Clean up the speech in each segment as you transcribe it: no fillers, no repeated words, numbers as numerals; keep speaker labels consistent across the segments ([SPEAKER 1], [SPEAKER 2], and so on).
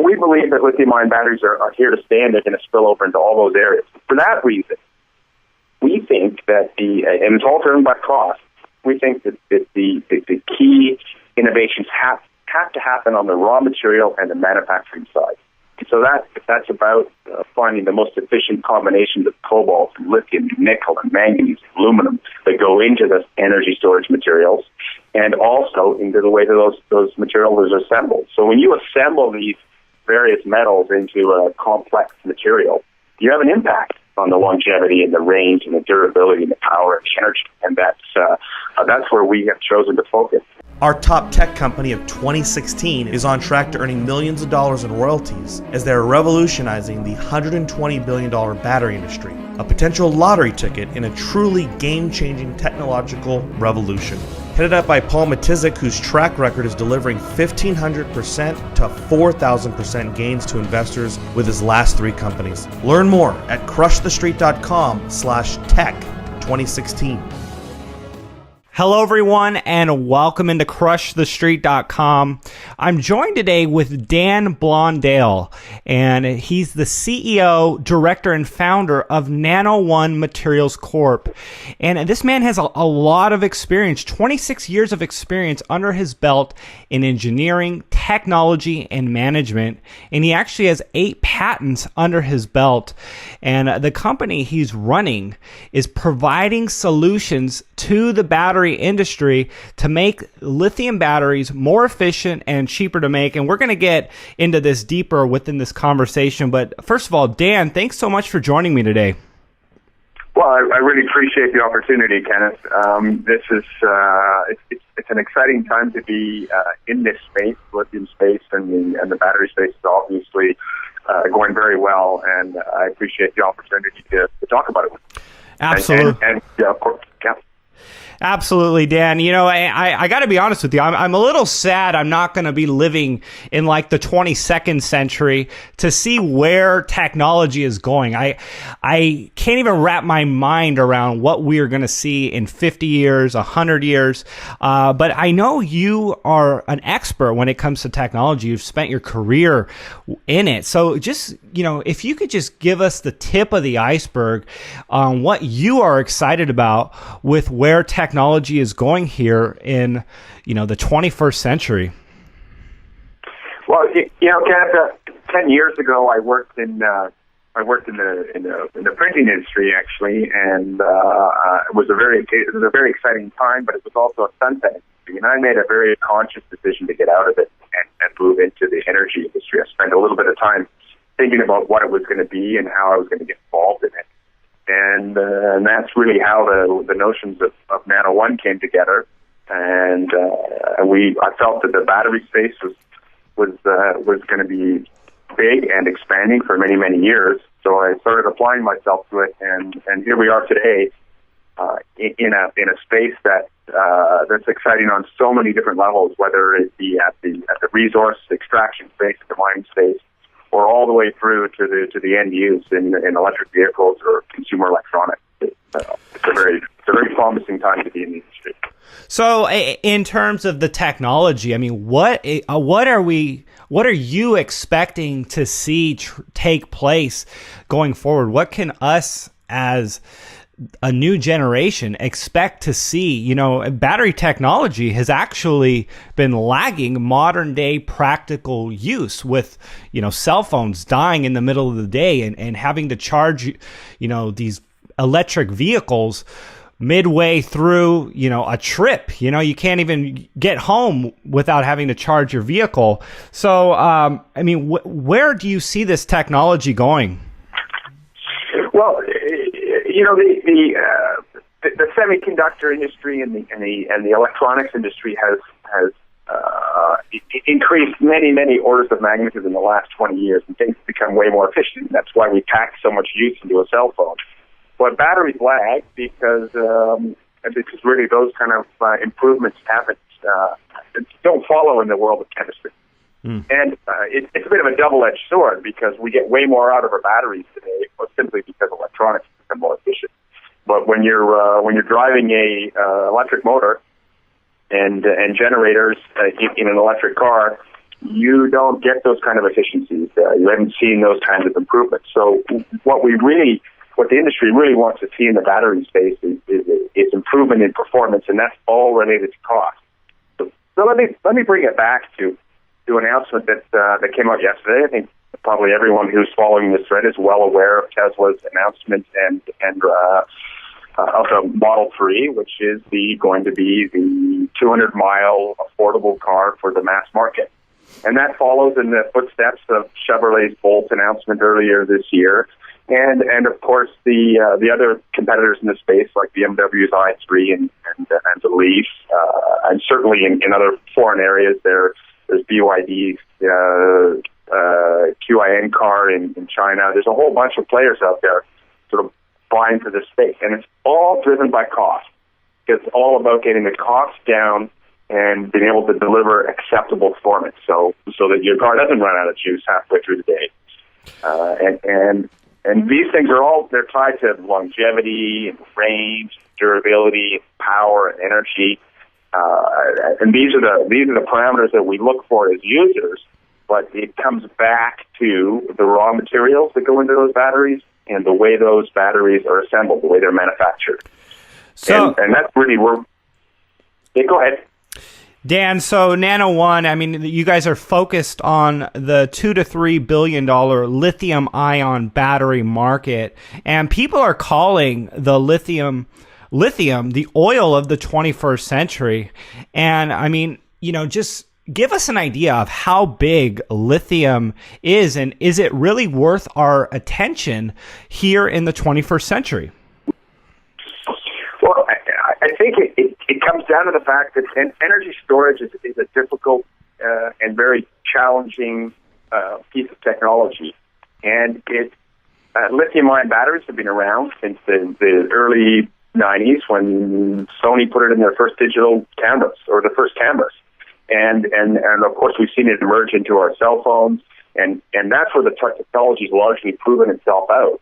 [SPEAKER 1] we believe that lithium-ion batteries are here to stay, and they're going to spill over into all those areas. For that reason, we think that and it's all driven by cost, we think that the key innovations have to happen on the raw material and the manufacturing side. So that's about finding the most efficient combinations of cobalt, lithium, nickel, and manganese, aluminum that go into the energy storage materials, and also into the way that those materials are assembled. So when you assemble these various metals into a complex material, you have an impact on the longevity and the range and the durability and the power and the energy, and that's where we have chosen to focus.
[SPEAKER 2] Our top tech company of 2016 is on track to earning millions of dollars in royalties as they're revolutionizing the $120 billion battery industry, a potential lottery ticket in a truly game-changing technological revolution. Headed up by Paul Matizik, whose track record is delivering 1,500% to 4,000% gains to investors with his last 3 companies. Learn more at crushthestreet.com/tech2016. Hello, everyone, and welcome into crushthestreet.com. I'm joined today with Dan Blondal, and he's the CEO, director, and founder of Nano Materials Corp. And this man has a lot of experience, 26 years of experience under his belt in engineering, technology, and management. And he actually has 8 patents under his belt. And the company he's running is providing solutions to the battery industry to make lithium batteries more efficient and cheaper to make. And we're going to get into this deeper within this conversation. But first of all, Dan, thanks so much for joining me today.
[SPEAKER 1] Well, I really appreciate the opportunity, Kenneth. This is it's an exciting time to be in this space, lithium space, and the battery space is obviously going very well, and I appreciate the opportunity to talk about it.
[SPEAKER 2] Absolutely.
[SPEAKER 1] And of course, yeah.
[SPEAKER 2] Absolutely, Dan. You know, I got to be honest with you. I'm a little sad I'm not going to be living in like the 22nd century to see where technology is going. I can't even wrap my mind around what we are going to see in 50 years, 100 years. But I know you are an expert when it comes to technology. You've spent your career in it. So just, you know, if you could just give us the tip of the iceberg on what you are excited about with where technology is going here in, you know, the 21st century.
[SPEAKER 1] Well, you know, Canada, 10 years ago, I worked in the printing industry actually, and it was a very exciting time, but it was also a sunset industry, and I made a very conscious decision to get out of it and move into the energy industry. I spent a little bit of time thinking about what it was going to be and how I was going to get involved in it. And that's really how the notions of Nano One came together. And I felt that the battery space was going to be big and expanding for many, many years. So I started applying myself to it, and here we are today in a space that's exciting on so many different levels, whether it be at the resource extraction space, the mining space, or all the way through to the end use in electric vehicles or consumer electronics. It's a very promising time to be in the industry.
[SPEAKER 2] So, in terms of the technology, I mean, what are you expecting to see take place going forward? What can us as a new generation expect to see? You know, battery technology has actually been lagging modern day practical use with, you know, cell phones dying in the middle of the day and having to charge, you know, these electric vehicles midway through, you know, a trip. You know, you can't even get home without having to charge your vehicle. So, I mean, where do you see this technology going?
[SPEAKER 1] Well, you know, the semiconductor industry and the electronics industry has increased many orders of magnitude in the last 20 years, and things have become way more efficient. That's why we pack so much use into a cell phone. But batteries lag because really those kind of improvements don't follow in the world of chemistry. And it's a bit of a double-edged sword because we get way more out of our batteries today, simply because electronics become more efficient. But when you're driving a electric motor and generators in an electric car, you don't get those kind of efficiencies. You haven't seen those kinds of improvements. So what the industry really wants to see in the battery space is improvement in performance, and that's all related to cost. So let me bring it back to an announcement that came out yesterday. I think probably everyone who's following this thread is well aware of Tesla's announcement and also Model 3, which is going to be the 200-mile affordable car for the mass market. And that follows in the footsteps of Chevrolet's Bolt announcement earlier this year, and of course the other competitors in the space like BMW's i3 and the Leaf, and certainly in other foreign areas there's BYD's QIN car in China. There's a whole bunch of players out there sort of vying for this space, and it's all driven by cost. It's all about getting the cost down and being able to deliver acceptable performance, so that your car doesn't run out of juice halfway through the day. And these things they're tied to longevity and range, durability, power, and energy. And these are the parameters that we look for as users. But it comes back to the raw materials that go into those batteries and the way those batteries are assembled, the way they're manufactured. So, and that's really where. Yeah, go ahead,
[SPEAKER 2] Dan. So Nano One, I mean, you guys are focused on the $2 to $3 billion lithium-ion battery market, and people are calling the lithium the oil of the 21st century. And I mean, just give us an idea of how big lithium is, and is it really worth our attention here in the 21st century?
[SPEAKER 1] Well, I think it comes down to the fact that energy storage is a difficult and very challenging piece of technology. And lithium-ion batteries have been around since the early 90s when Sony put it in their first digital cameras, or the first cameras. And of course, we've seen it emerge into our cell phones, and that's where the technology's largely proven itself out.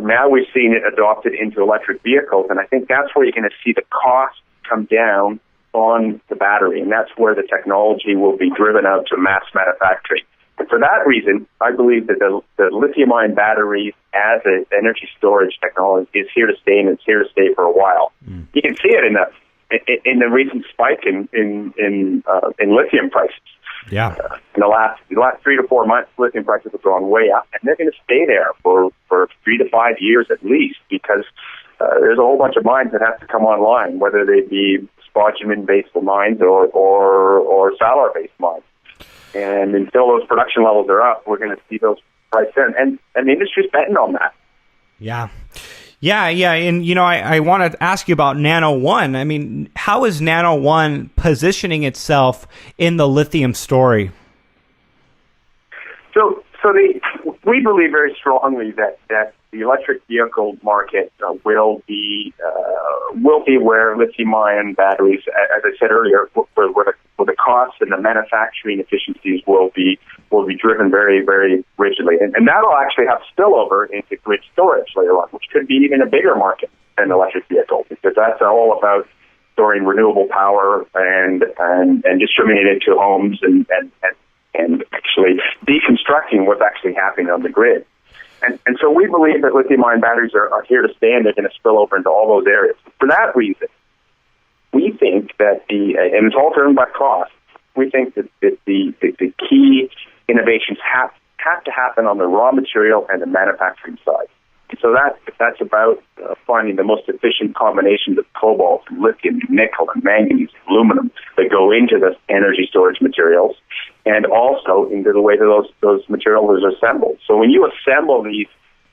[SPEAKER 1] Now we've seen it adopted into electric vehicles, and I think that's where you're going to see the cost come down on the battery, and that's where the technology will be driven out to mass manufacturing. And for that reason, I believe that the lithium-ion battery as an energy storage technology is here to stay, and it's here to stay for a while. You can see it in the recent spike in lithium prices.
[SPEAKER 2] Yeah.
[SPEAKER 1] In the last 3 to 4 months, lithium prices have gone way up, and they're going to stay there for 3 to 5 years at least, because there's a whole bunch of mines that have to come online, whether they be spodumene-based mines or salar-based mines. And until those production levels are up, we're going to see those prices, and the industry's betting on that.
[SPEAKER 2] Yeah. Yeah, and I want to ask you about Nano One. I mean, how is Nano One positioning itself in the lithium story?
[SPEAKER 1] So we believe very strongly that the electric vehicle market will be where lithium-ion batteries, as I said earlier, where the costs and the manufacturing efficiencies will be driven very, very rigidly, and that'll actually have spillover into grid storage later on, which could be even a bigger market than electric vehicles, because that's all about storing renewable power and distributing it into homes and actually deconstructing what's actually happening on the grid. And so we believe that lithium-ion batteries are here to stay, and they're going to spill over into all those areas. For that reason, we think that and it's all driven by cost, we think that the key innovations have to happen on the raw material and the manufacturing side. So that's about finding the most efficient combinations of cobalt, lithium, nickel, and manganese, aluminum that go into the energy storage materials, and also into the way that those materials are assembled. So when you assemble these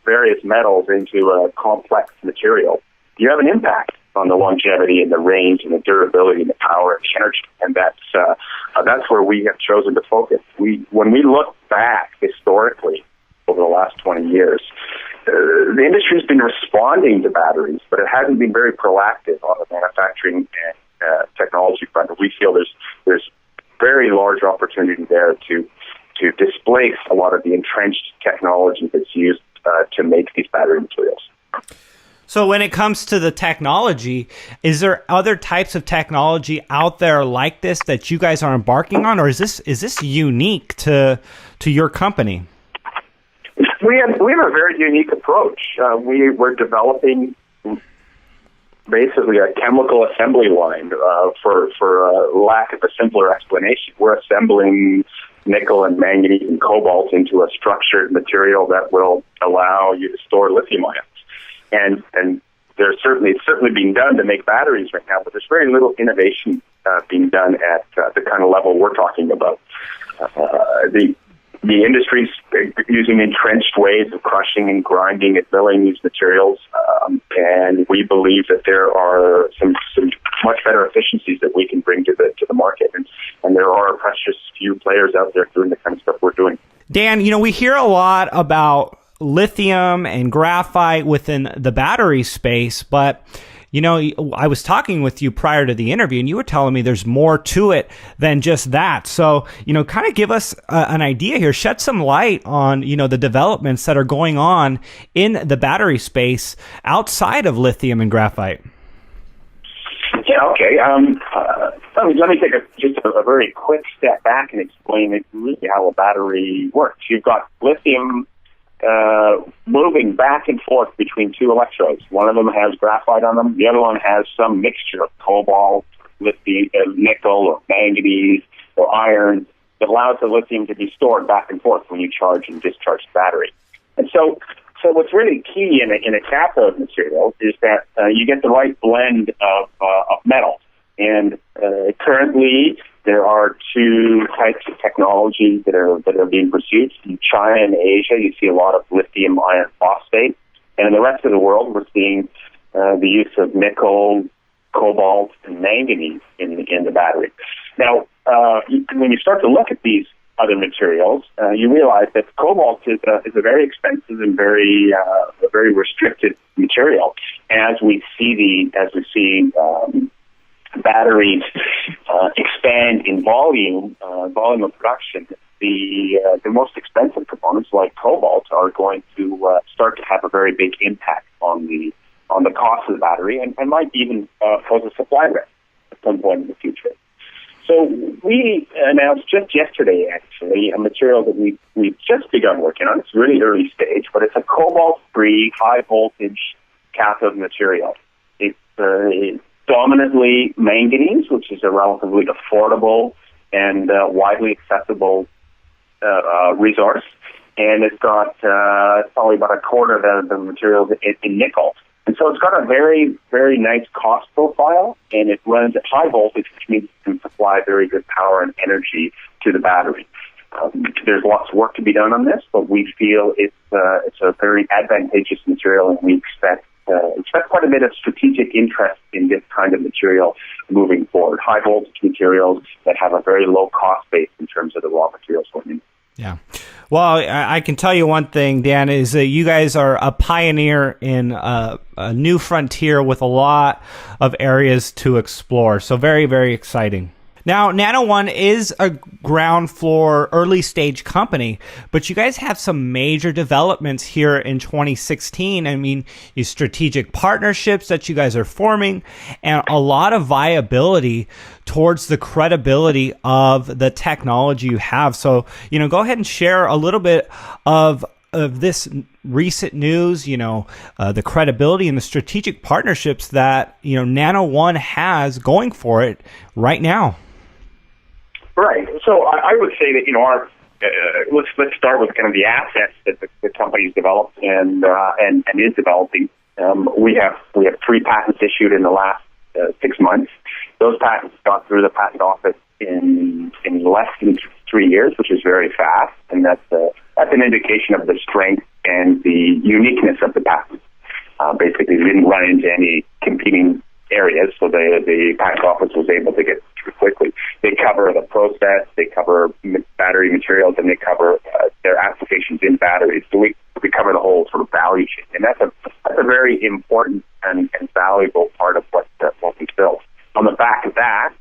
[SPEAKER 1] various metals into a complex material, you have an impact on the longevity and the range and the durability and the power and the energy, and that's where we have chosen to focus. When we look back historically over the last 20 years, the industry has been responding to batteries, but it hasn't been very proactive on the manufacturing and technology front. We feel there's very large opportunity there to displace a lot of the entrenched technology that's used to make these battery materials.
[SPEAKER 2] So when it comes to the technology, is there other types of technology out there like this that you guys are embarking on, or is this unique to your company?
[SPEAKER 1] We have a very unique approach. We're developing basically a chemical assembly line for lack of a simpler explanation. We're assembling nickel and manganese and cobalt into a structured material that will allow you to store lithium ions. And it's certainly being done to make batteries right now, but there's very little innovation being done at the kind of level we're talking about. The industry's using entrenched ways of crushing and grinding and milling these materials, and we believe that there are some much better efficiencies that we can bring to the market, and there are precious few players out there doing the kind of stuff we're doing.
[SPEAKER 2] Dan, we hear a lot about lithium and graphite within the battery space, but I was talking with you prior to the interview, and you were telling me there's more to it than just that. So, kind of give us an idea here, shed some light on, the developments that are going on in the battery space outside of lithium and graphite.
[SPEAKER 1] Yeah, okay. Let me take just a very quick step back and explain really how a battery works. You've got lithium moving back and forth between two electrodes. One of them has graphite on them. The other one has some mixture of cobalt, lithium, nickel, or manganese, or iron that allows the lithium to be stored back and forth when you charge and discharge the battery. And so what's really key in a cathode material is that you get the right blend of metals. And currently, there are two types of technology that are being pursued. In China and Asia, you see a lot of lithium iron phosphate. And in the rest of the world, we're seeing the use of nickel, cobalt, and manganese in the battery. Now, when you start to look at these other materials, you realize that cobalt is a very expensive and very restricted material. As we see batteries expand in volume of production, the most expensive components like cobalt are going to start to have a very big impact on the cost of the battery and might even pose a supply risk at some point in the future. So we announced just yesterday, actually, a material that we've just begun working on. It's really early stage, but it's a cobalt-free, high-voltage cathode material. It's dominantly manganese, which is a relatively affordable and widely accessible resource. And it's got probably about a quarter of the materials in nickel. And so it's got a very, very nice cost profile, and it runs at high voltage, which means it can supply very good power and energy to the battery. There's lots of work to be done on this, but we feel it's a very advantageous material, and we expect quite a bit of strategic interest in this kind of material moving forward. High voltage materials that have a very low cost base in terms of the raw materials going in.
[SPEAKER 2] Yeah. Well, I can tell you one thing, Dan, is that you guys are a pioneer in a new frontier with a lot of areas to explore. So very, very exciting. Now, Nano One is a ground floor, early stage company, but you guys have some major developments here in 2016. I mean, these strategic partnerships that you guys are forming and a lot of viability towards the credibility of the technology you have. So, go ahead and share a little bit of this recent news, the credibility and the strategic partnerships that, Nano One has going for it right now.
[SPEAKER 1] Right. So I would say that our let's start with kind of the assets that the company's developed and is developing. We have 3 patents issued in the last 6 months. Those patents got through the patent office in less than 3 years, which is very fast, and that's an indication of the strength and the uniqueness of the patent. Basically, we didn't run into any competing areas, so the patent office was able to get through quickly. They cover the process, they cover battery materials, and they cover their applications in batteries. So we cover the whole sort of value chain, and that's a very important and valuable part of what we built. On the back of that,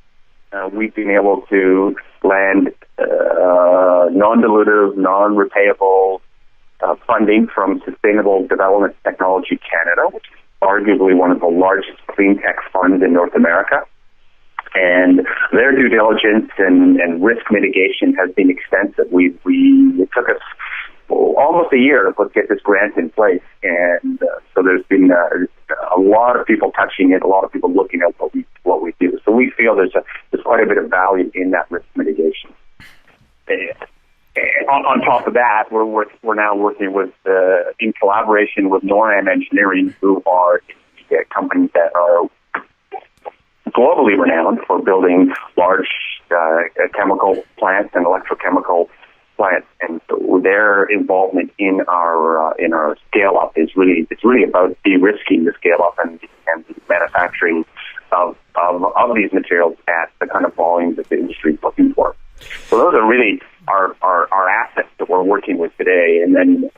[SPEAKER 1] we've been able to land non-dilutive, non-repayable funding from Sustainable Development Technology Canada, which is arguably one of the largest clean tech funds in North America. And their due diligence and risk mitigation has been extensive. It took us almost a year to get this grant in place, and so there's been a lot of people touching it, a lot of people looking at what we do. So we feel there's quite a bit of value in that risk mitigation. On top of that, we're now working with in collaboration with Nano Engineering, who are companies that are globally renowned for building large chemical plants and electrochemical plants, and so their involvement in our scale up is really about de-risking the scale up and the manufacturing of these materials at the kind of volumes that the industry is looking for. So those are really our assets that we're working with today. And then,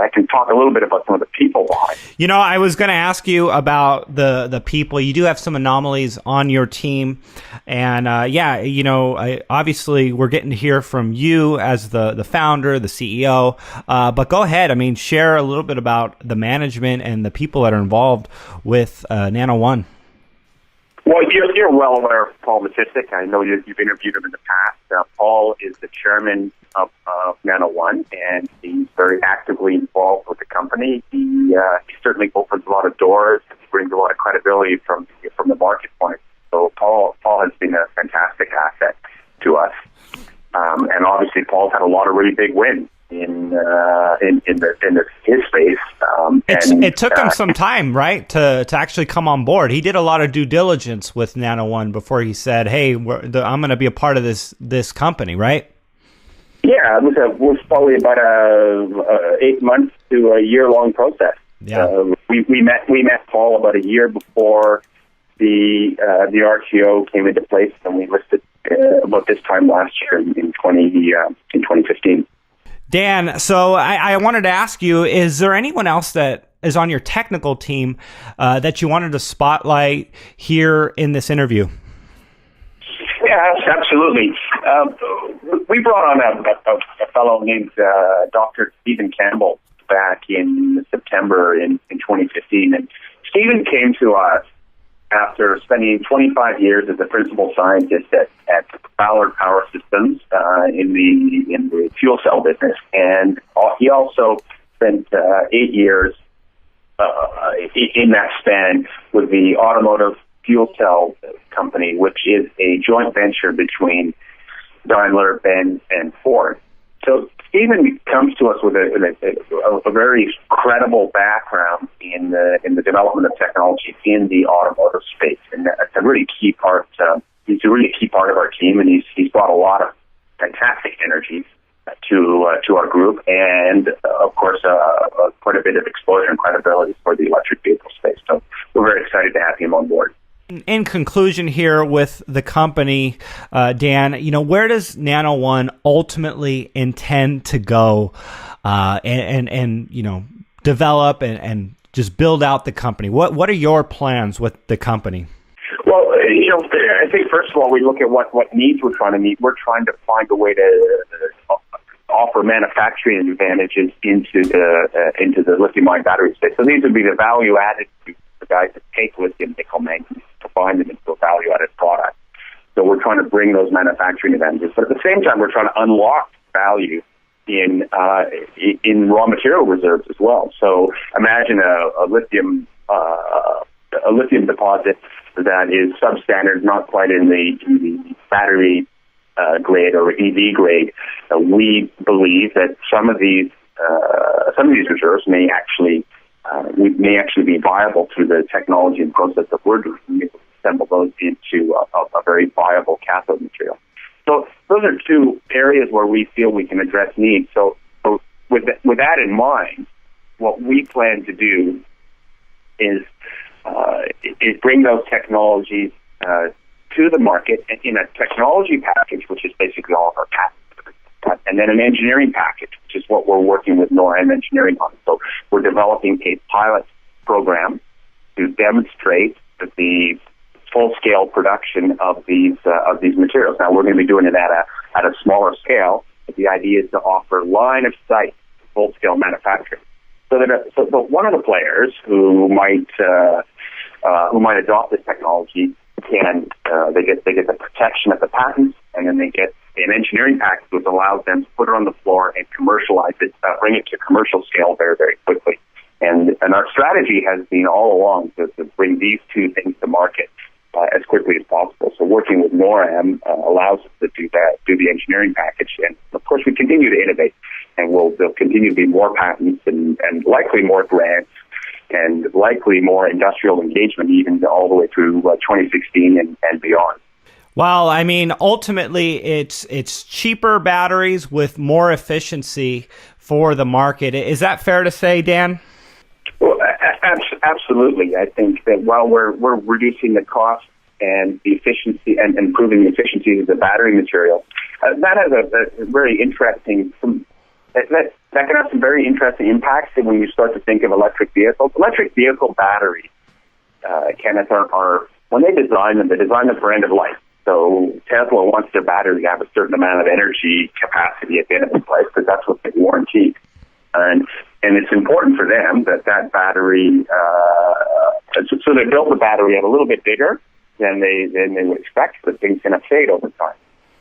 [SPEAKER 1] I can talk a little bit about some of the people behind.
[SPEAKER 2] I was going to ask you about the people. You do have some anomalies on your team. And obviously we're getting to hear from you as the founder, the CEO. But go ahead. Share a little bit about the management and the people that are involved with Nano One.
[SPEAKER 1] Well, you're well aware of Paul Matistic. I know you've interviewed him in the past. Paul is the chairman of Nano One, and he's very actively involved with the company. He certainly opens a lot of doors, brings a lot of credibility from the market point. So Paul has been a fantastic asset to us, and obviously Paul's had a lot of really big wins in his space.
[SPEAKER 2] It took him some time, right, to actually come on board. He did a lot of due diligence with Nano One before he said, "Hey, I'm going to be a part of this company," right?
[SPEAKER 1] Yeah, it was probably about a 8 months to a year-long process.
[SPEAKER 2] Yeah.
[SPEAKER 1] We met Paul about a year before the RTO came into place, and we listed about this time last year in 2015.
[SPEAKER 2] Dan, so I wanted to ask you, is there anyone else that is on your technical team that you wanted to spotlight here in this interview?
[SPEAKER 1] Yes, absolutely. We brought on a fellow named Dr. Stephen Campbell back in September in 2015. And Stephen came to us after spending 25 years as a principal scientist at Ballard Power Systems in the fuel cell business, and he also spent 8 years in that span with the automotive fuel cell company, which is a joint venture between Daimler, Benz, and Ford. So Stephen comes to us with a very credible background in the development of technology in the automotive space, and that's a really key part. He's a really key part of our team, and he's brought a lot of fantastic energy to our group, and of course quite a bit of exposure and credibility for the electric vehicle space. So we're very excited to have him on board.
[SPEAKER 2] In conclusion here with the company, Dan, where does Nano One ultimately intend to go and develop and just build out the company? What are your plans with the company?
[SPEAKER 1] Well, I think first of all, we look at what needs we're trying to meet. We're trying to find a way to offer manufacturing advantages into the lithium-ion battery space. So these would be the value added to the guys that take lithium nickel manganese, combine them into a value-added product. So we're trying to bring those manufacturing advantages, but at the same time, we're trying to unlock value in raw material reserves as well. So imagine a lithium deposit that is substandard, not quite in the battery grade or EV grade. We believe that some of these reserves may actually be viable through the technology and process that we're doing. We can assemble those into a very viable cathode material. So those are two areas where we feel we can address needs. So with that in mind, what we plan to do is bring those technologies to the market in a technology package, which is basically all of our patents, and then an engineering package, which is what we're working with Nano Engineering on. So we're developing a pilot program to demonstrate the full-scale production of these materials. Now we're going to be doing it at a smaller scale, but the idea is to offer line of sight full-scale manufacturing. But one of the players who might adopt this technology they get the protection of the patents, and then they get an engineering package which allows them to put it on the floor and commercialize it, bring it to commercial scale very, very quickly. And our strategy has been all along to bring these two things to market as quickly as possible. So working with NORAM allows us to do that, do the engineering package, and of course we continue to innovate, and there'll continue to be more patents and likely more grants and likely more industrial engagement, even all the way through 2016 and beyond.
[SPEAKER 2] Well, I mean, ultimately, it's cheaper batteries with more efficiency for the market. Is that fair to say, Dan?
[SPEAKER 1] Well, absolutely. I think that while we're reducing the cost and the efficiency and improving the efficiency of the battery material, that has a very interesting. That can have some very interesting impacts when you start to think of electric vehicles. Electric vehicle batteries, Kenneth, are when they design them for end of life. So Tesla wants their battery to have a certain amount of energy capacity at the end of the life because that's what they guarantee. And it's important for them that battery. So they built the battery a little bit bigger than they would expect, but things can fade over time.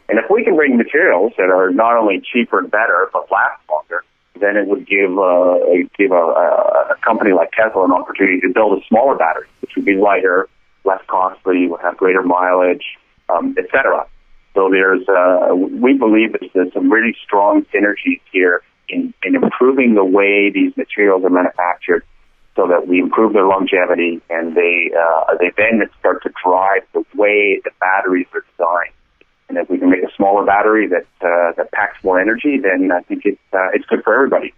[SPEAKER 1] And if we can bring materials that are not only cheaper and better but last longer, then it would give a company like Tesla an opportunity to build a smaller battery, which would be lighter, less costly, would have greater mileage, etc. So we believe that there's some really strong synergies here in improving the way these materials are manufactured, so that we improve their longevity, and they then start to drive the way the batteries are designed. And if we can make a smaller battery that packs more energy, then I think it's good for everybody.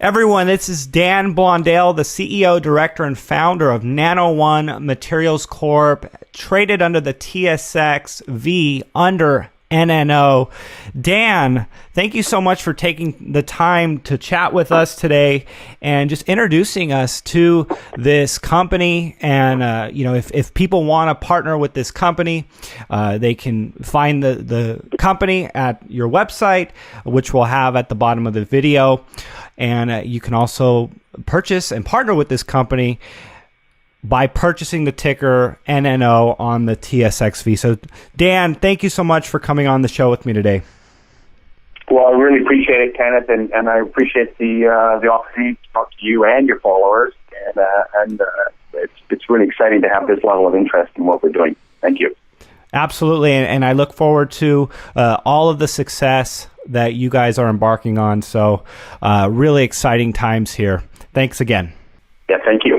[SPEAKER 2] Everyone, this is Dan Blondal, the CEO, director, and founder of Nano One Materials Corp., traded under the TSXV under NNO. Dan, thank you so much for taking the time to chat with us today and just introducing us to this company. And, if people want to partner with this company, they can find the company at your website, which we'll have at the bottom of the video. And you can also purchase and partner with this company by purchasing the ticker NNO on the TSXV. So, Dan, thank you so much for coming on the show with me today.
[SPEAKER 1] Well, I really appreciate it, Kenneth, and I appreciate the opportunity to talk to you and your followers. And it's really exciting to have this level of interest in what we're doing. Thank you.
[SPEAKER 2] Absolutely, and I look forward to all of the success that you guys are embarking on. So, really exciting times here. Thanks again.
[SPEAKER 1] Yeah, thank you.